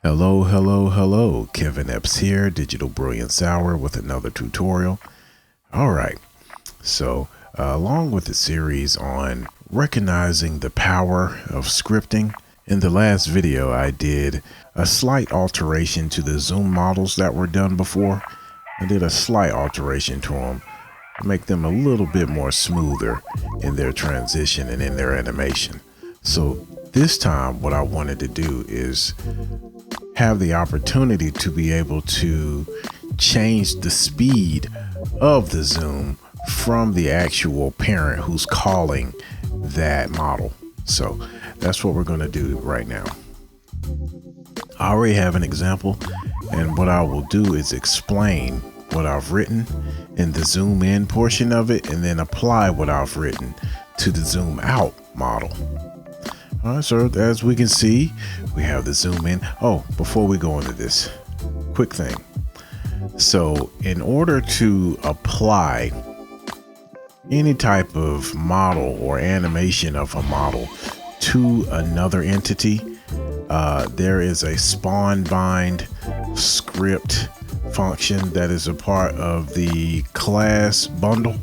Hello, hello, hello. Kevin Epps here, Digital Brilliance Hour with another tutorial. All right. So, along with the series on recognizing the power of scripting, in the last video, I did a slight alteration to the zoom models that were done before. I did a slight alteration to them to make them a little bit more smoother in their transition and in their animation. So this time, what I wanted to do is have the opportunity to be able to change the speed of the zoom from the actual parent who's calling that model. So that's what we're going to do right now. I already have an example, and what I will do is explain what I've written in the zoom in portion of it and then apply what I've written to the zoom out model. All right, so as we can see, we have the zoom in. Oh, before we go into this, quick thing. So in order to apply any type of model or animation of a model to another entity, there is a spawn bind script function that is a part of the class bundle.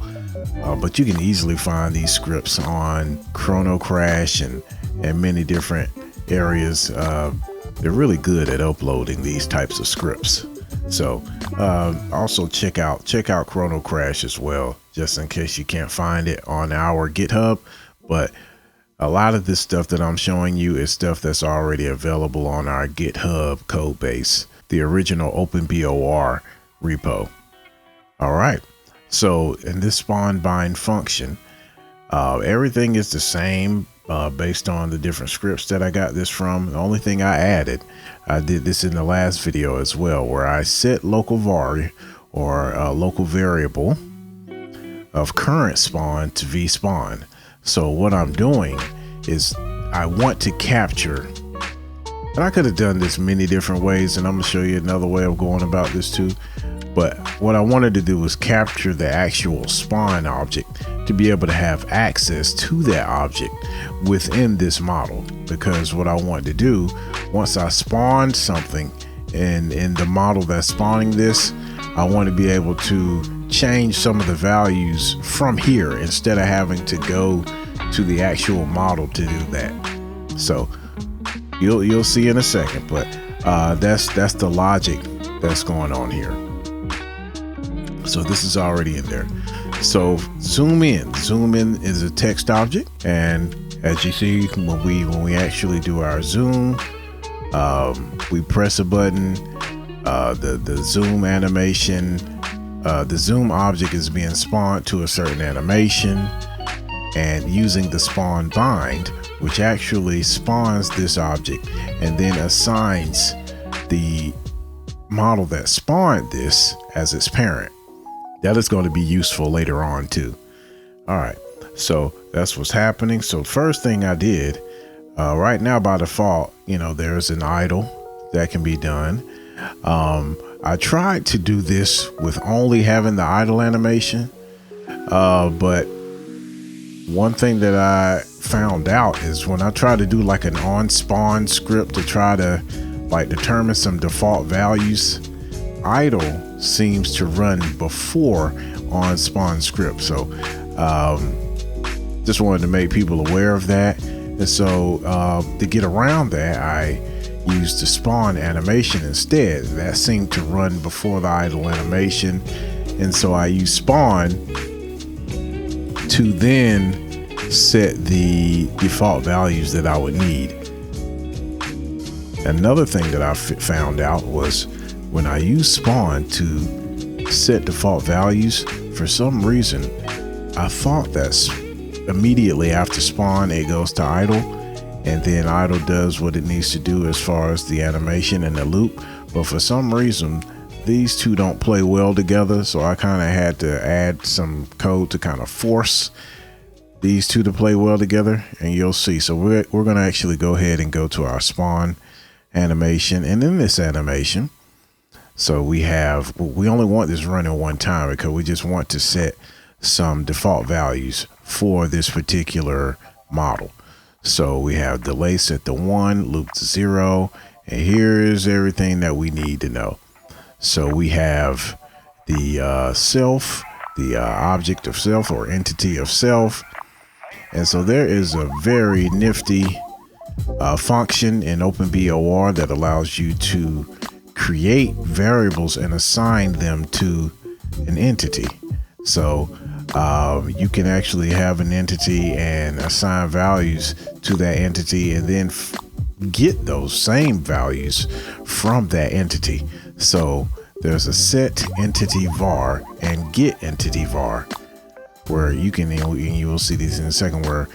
But you can easily find these scripts on ChronoCrash and many different areas. They're really good at uploading these types of scripts. So also check out ChronoCrash as well, just in case you can't find it on our GitHub. But a lot of this stuff that I'm showing you is stuff that's already available on our GitHub code base, the original OpenBOR repo. All right. So in this spawn bind function, everything is the same based on the different scripts that I got this from. The only thing I added, I did this in the last video as well, where I set local var or local variable of current spawn to vspawn. So what I'm doing is I want to capture, and I could have done this many different ways, and I'm gonna show you another way of going about this too. But what I wanted to do was capture the actual spawn object to be able to have access to that object within this model. Because what I want to do, once I spawn something in the model that's spawning this, I want to be able to change some of the values from here instead of having to go to the actual model to do that. So you'll see in a second, but that's the logic that's going on here. So this is already in there. So zoom in is a text object, and as you see, when we actually do our zoom, we press a button, the zoom animation, the zoom object is being spawned to a certain animation, and using the spawn bind, which actually spawns this object and then assigns the model that spawned this as its parent. That is going to be useful later on too. All right, so that's what's happening. So first thing I did, right now by default, there's an idle that can be done. I tried to do this with only having the idle animation, but one thing that I found out is when I try to do like an on spawn script to try to like determine some default values, idle seems to run before on spawn script. So just wanted to make people aware of that. And so to get around that, I used the spawn animation instead. That seemed to run before the idle animation, and so I used spawn to then set the default values that I would need. Another thing that I found out was when I use spawn to set default values, for some reason, I thought that immediately after spawn, it goes to idle, and then idle does what it needs to do as far as the animation and the loop. But for some reason, these two don't play well together. So I kind of had to add some code to kind of force these two to play well together, and you'll see. So we're going to actually go ahead and go to our spawn animation, and in this animation, so we only want this running one time because we just want to set some default values for this particular model. So we have delay set to 1, loop to 0, And here's everything that we need to know. So we have the self, the object of self or entity of self. And so there is a very nifty function in OpenBOR that allows you to create variables and assign them to an entity. So you can actually have an entity and assign values to that entity and then get those same values from that entity. So there's a set entity var and get entity var, where you can, and you will see these in a second, where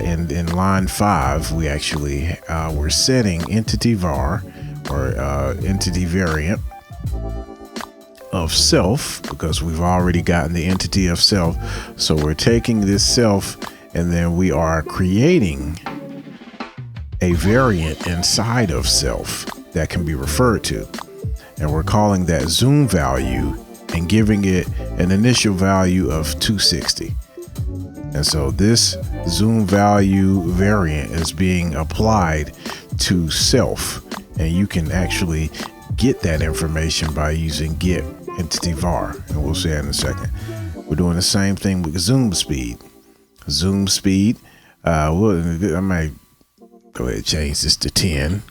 in line 5 we actually we're setting entity var or entity variant of self, because we've already gotten the entity of self. So we're taking this self and then we are creating a variant inside of self that can be referred to, and we're calling that zoom value and giving it an initial value of 260. And so this zoom value variant is being applied to self, and you can actually get that information by using get entity var, and we'll see that in a second. We're doing the same thing with zoom speed. Zoom speed, I might go ahead and change this to 10.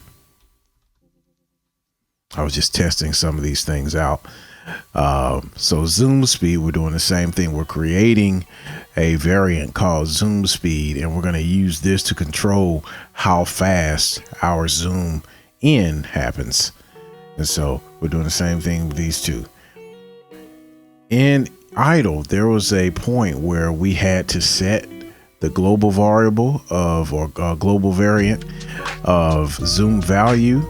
I was just testing some of these things out. So zoom speed, we're doing the same thing. We're creating a variant called zoom speed, and we're going to use this to control how fast our zoom in happens. And so we're doing the same thing with these two. In idle, there was a point where we had to set the global variable of, or global variant of zoom value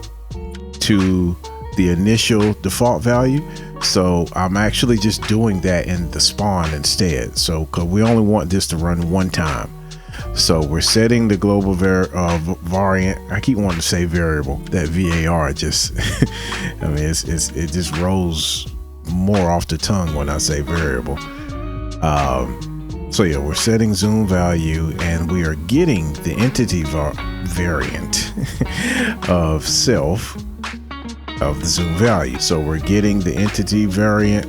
to the initial default value. So I'm actually just doing that in the spawn instead. So cause we only want this to run one time. So we're setting the global variant. I keep wanting to say variable. That VAR just, I mean, it just rolls more off the tongue when I say variable. So yeah, we're setting zoom value, and we are getting the entity variant of self of the zoom value. So we're getting the entity variant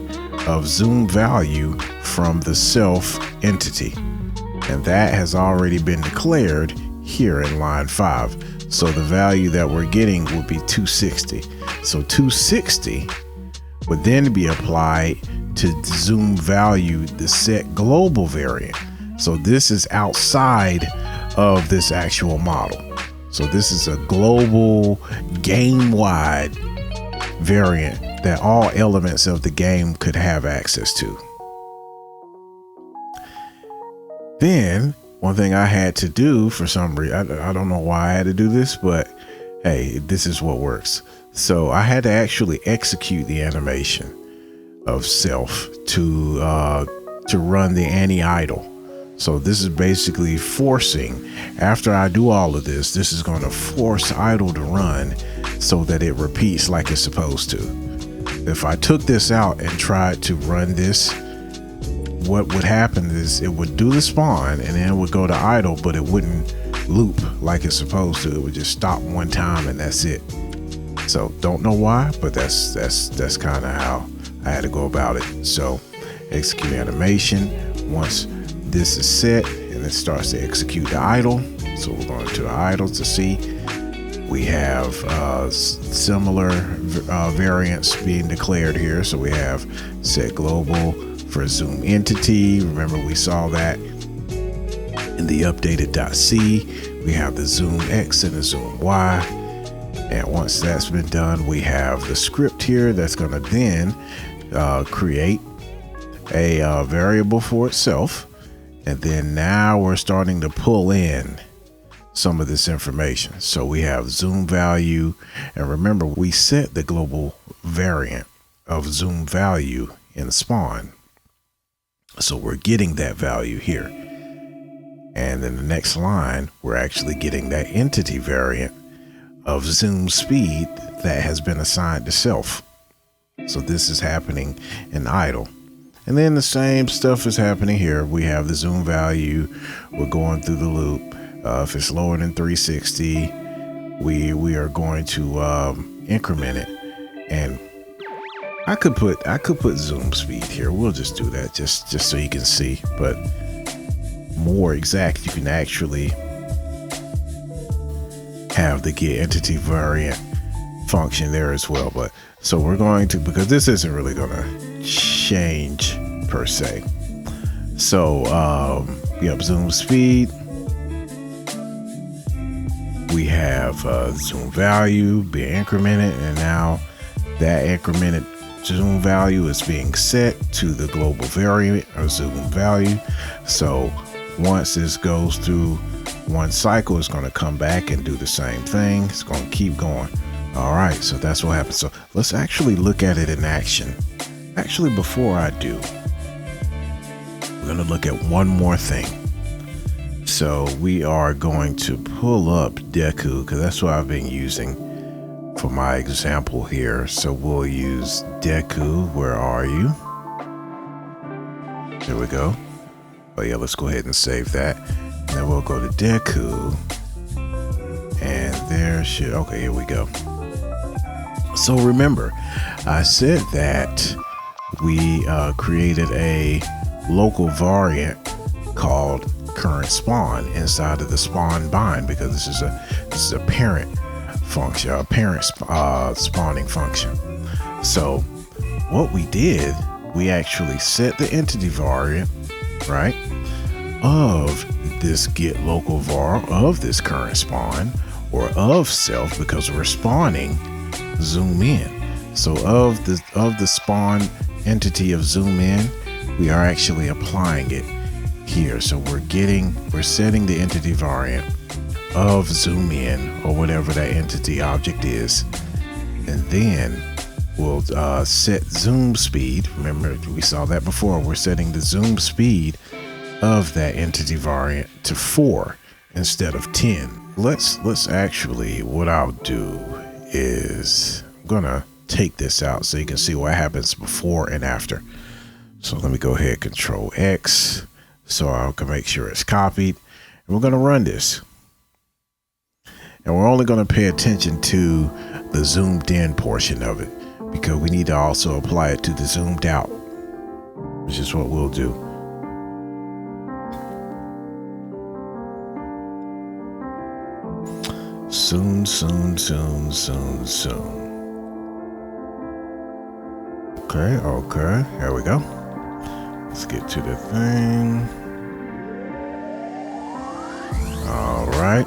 of zoom value from the self entity, and that has already been declared here in line 5. So the value that we're getting would be 260. So 260 would then be applied to zoom value the set global variant. So this is outside of this actual model. So this is a global game-wide variant that all elements of the game could have access to. Then one thing I had to do for some reason, I don't know why I had to do this, but hey, this is what works. So I had to actually execute the animation of self to run the anti-idle. So this is basically forcing, after I do all of this, this is going to force idle to run so that it repeats like it's supposed to. If I took this out and tried to run this, what would happen is it would do the spawn and then it would go to idle, but it wouldn't loop like it's supposed to. It would just stop one time and that's it. So don't know why, but that's kind of how I had to go about it. So execute animation. Once this is set and it starts to execute the idle, so we're going to the idle to see we have similar variants being declared here. So we have set global for zoom entity. Remember, we saw that in the updated .c. We have the zoom X and the zoom Y. And once that's been done, we have the script here that's going to then create a variable for itself. And then now we're starting to pull in some of this information. So we have zoom value. And remember, we set the global variant of zoom value in spawn. So we're getting that value here. And in the next line, we're actually getting that entity variant of zoom speed that has been assigned to self. So this is happening in idle. And then the same stuff is happening here. We have the zoom value. We're going through the loop. If it's lower than 360, we are going to increment it, and I could put zoom speed here. We'll just do that just so you can see, but more exact, you can actually have the get entity variant function there as well. But so we're going to, because this isn't really going to change per se. So yep, zoom speed. We have zoom value being incremented, and now that incremented zoom value is being set to the global variant or zoom value. So once this goes through one cycle, it's going to come back and do the same thing. It's going to keep going. All right, so that's what happens. So let's actually look at it in action. Actually, before I do, we're going to look at one more thing. So we are going to pull up Deku, because that's what I've been using for my example here. So we'll use Deku. Where are you? There we go. Oh yeah, let's go ahead and save that. And then we'll go to Deku. And there should, okay, here we go. So remember, I said that we created a local variant called current spawn inside of the spawn bind, because this is a parent function, a parent spawning function. So what we did, we actually set the entity variant, right, of this get local var of this current spawn, or of self, because we're spawning zoom in. So of the spawn entity of zoom in, we are actually applying it here. So we're setting the entity variant of zoom in, or whatever that entity object is, and then we'll set zoom speed. Remember, we saw that before. We're setting the zoom speed of that entity variant to 4 instead of 10. Let's actually, what I'll do is I'm gonna take this out so you can see what happens before and after. So let me go ahead, Control X, so I can make sure it's copied. And we're gonna run this. And we're only gonna pay attention to the zoomed in portion of it, because we need to also apply it to the zoomed out, which is what we'll do. Soon. Okay, there we go. Let's get to the thing. All right,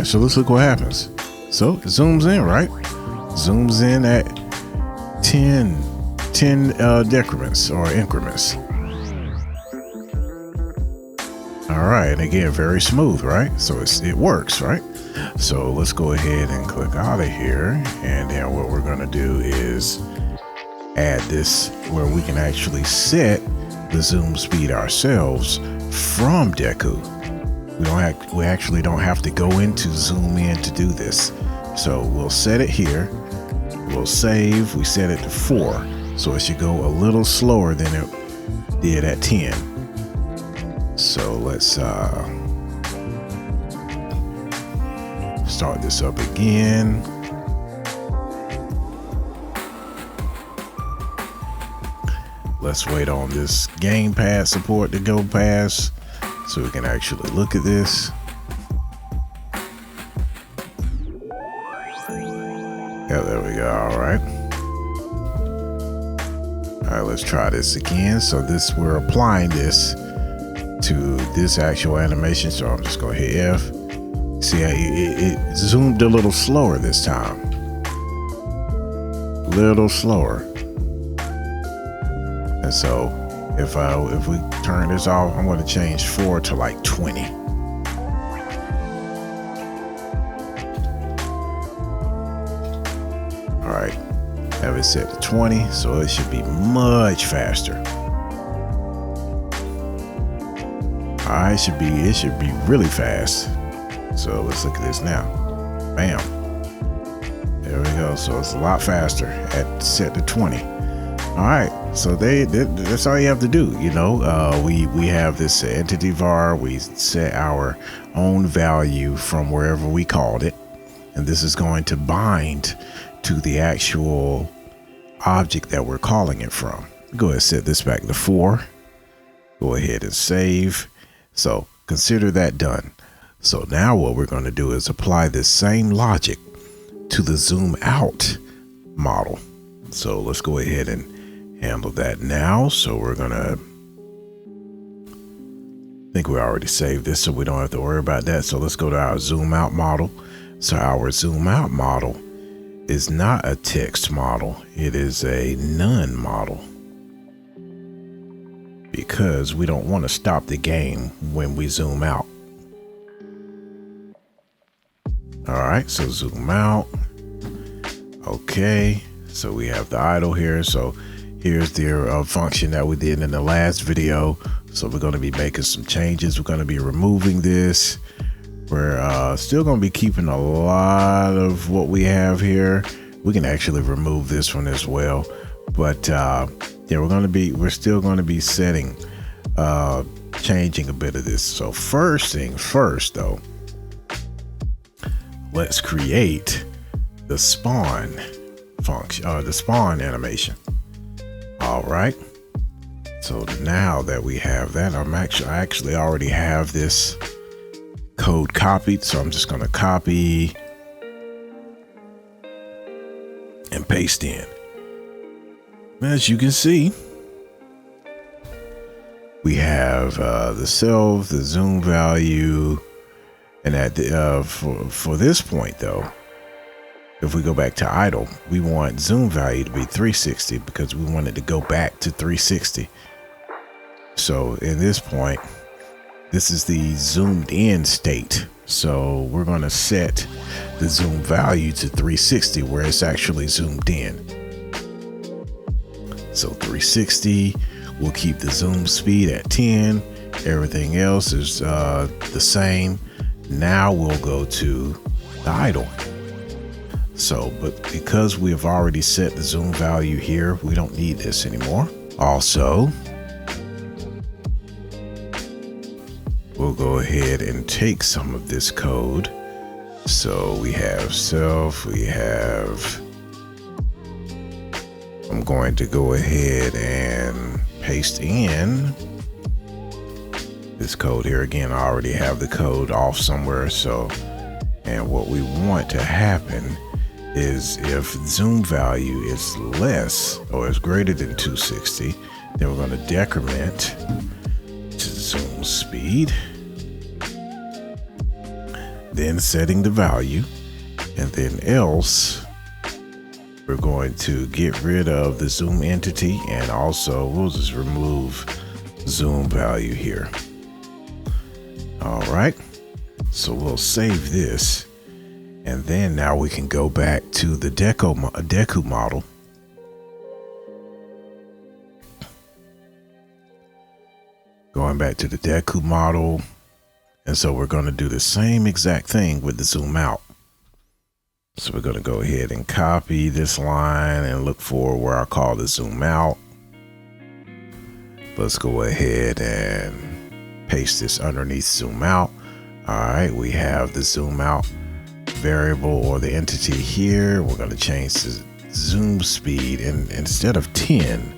so let's look what happens. So it zooms in, right? Zooms in at 10 decrements or increments. All right, and again, very smooth, right? So it works, right? So let's go ahead and click out of here, and then what we're gonna do is add this where we can actually set the zoom speed ourselves from Deku. We actually don't have to go into zoom in to do this. So we'll set it here. We'll save. We set it to 4, so it should go a little slower than it did at 10. So let's start this up again. Let's wait on this gamepad support to go past so we can actually look at this. Yeah, there we go. All right. All right, let's try this again. So we're applying this to this actual animation. So I'm just going to hit F. See how it zoomed a little slower this time. Little slower. And so if we turn this off, I'm going to change 4 to like 20. All right, have it set to 20, so it should be much faster. All right, it should be really fast. So let's look at this now. Bam. There we go. So it's a lot faster at set to 20. All right, so that's all you have to do. You know, we have this entity var. We set our own value from wherever we called it, and this is going to bind to the actual object that we're calling it from. Go ahead and set this back to 4. Go ahead and save. So consider that done. So now what we're going to do is apply this same logic to the zoom out model. So let's go ahead and handle that now. So we're gonna, I think we already saved this, so we don't have to worry about that. So let's go to our zoom out model. So our zoom out model is not a text model, it is a none model, because we don't want to stop the game when we zoom out. All right, so zoom out. Okay, so we have the idle here. So here's the function that we did in the last video. So we're going to be making some changes. We're going to be removing this. We're still going to be keeping a lot of what we have here. We can actually remove this one as well. But yeah, we're still going to be setting, changing a bit of this. So first thing first, though, let's create the spawn function, the spawn animation. All right, so now that we have that, I actually already have this code copied, so I'm just going to copy and paste in. As you can see, we have the self, the zoom value, and at the for this point though, if we go back to idle, we want zoom value to be 360 because we want it to go back to 360. So in this point, this is the zoomed in state. So we're going to set the zoom value to 360 where it's actually zoomed in. So 360, we'll keep the zoom speed at 10. Everything else is the same. Now we'll go to the idle. So, but because we have already set the zoom value here, we don't need this anymore. Also, we'll go ahead and take some of this code. So we have self, I'm going to go ahead and paste in this code here. Again, I already have the code off somewhere. So, and what we want to happen is if zoom value is less or is greater than 260, then we're going to decrement to zoom speed, then setting the value, and then else we're going to get rid of the zoom entity, and also we'll just remove zoom value here. All right, so we'll save this. And then now we can go back to the deku model. Going back to the deku model. And so we're going to do the same exact thing with the zoom out. So we're going to go ahead and copy this line and look for where I call the zoom out. Let's go ahead and paste this underneath zoom out. All right, we have the zoom out variable or the entity here. We're going to change the zoom speed, and instead of 10,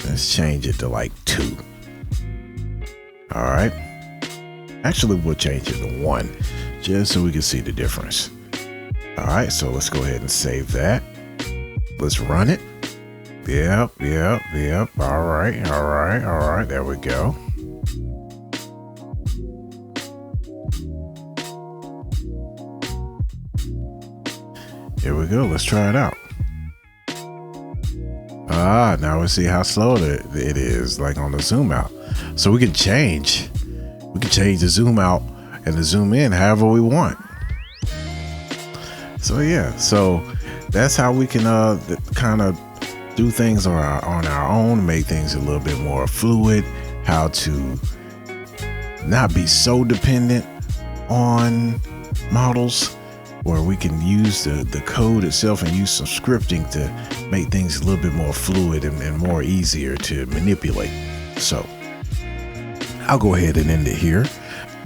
let's change it to like 2. All right, actually we'll change it to 1 just so we can see the difference. All right, so let's go ahead and save that. Let's run it. Yep. All right, there we go. Here we go. Let's try it out. Now we see how slow it is, like on the zoom out. So we can change the zoom out and the zoom in however we want. So yeah, so that's how we can kind of do things on our own, make things a little bit more fluid, how to not be so dependent on models, or we can use the code itself and use some scripting to make things a little bit more fluid and more easier to manipulate. So I'll go ahead and end it here.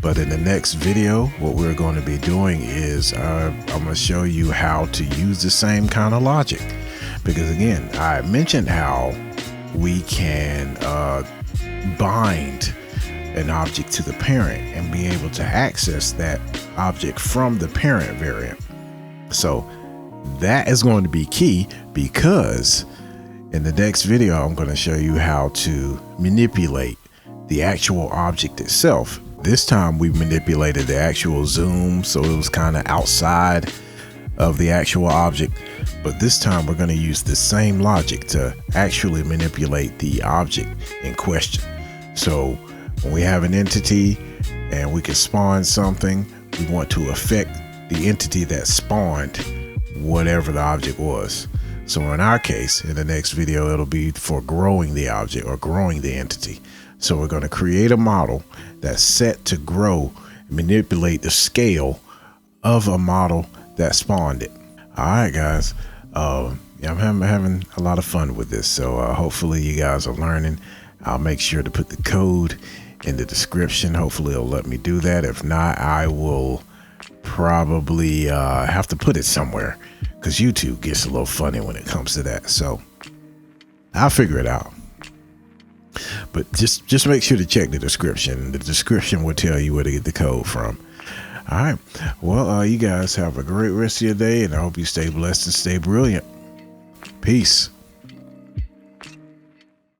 But in the next video, what we're going to be doing is I'm going to show you how to use the same kind of logic. Because again, I mentioned how we can bind an object to the parent and be able to access that object from the parent variant. So that is going to be key, because in the next video, I'm going to show you how to manipulate the actual object itself. This time we manipulated the actual zoom, so it was kind of outside of the actual object. But this time we're going to use the same logic to actually manipulate the object in question. So when we have an entity and we can spawn something, we want to affect the entity that spawned whatever the object was. So in our case, in the next video, it'll be for growing the object or growing the entity. So we're going to create a model that's set to grow, manipulate the scale of a model that spawned it. All right, guys. Yeah, I'm having a lot of fun with this. So hopefully you guys are learning. I'll make sure to put the code in the description. Hopefully it'll let me do that. If not, I will probably have to put it somewhere, because YouTube gets a little funny when it comes to that. So I'll figure it out. But just make sure to check the description. The description will tell you where to get the code from. All right. Well, you guys have a great rest of your day, and I hope you stay blessed and stay brilliant. Peace.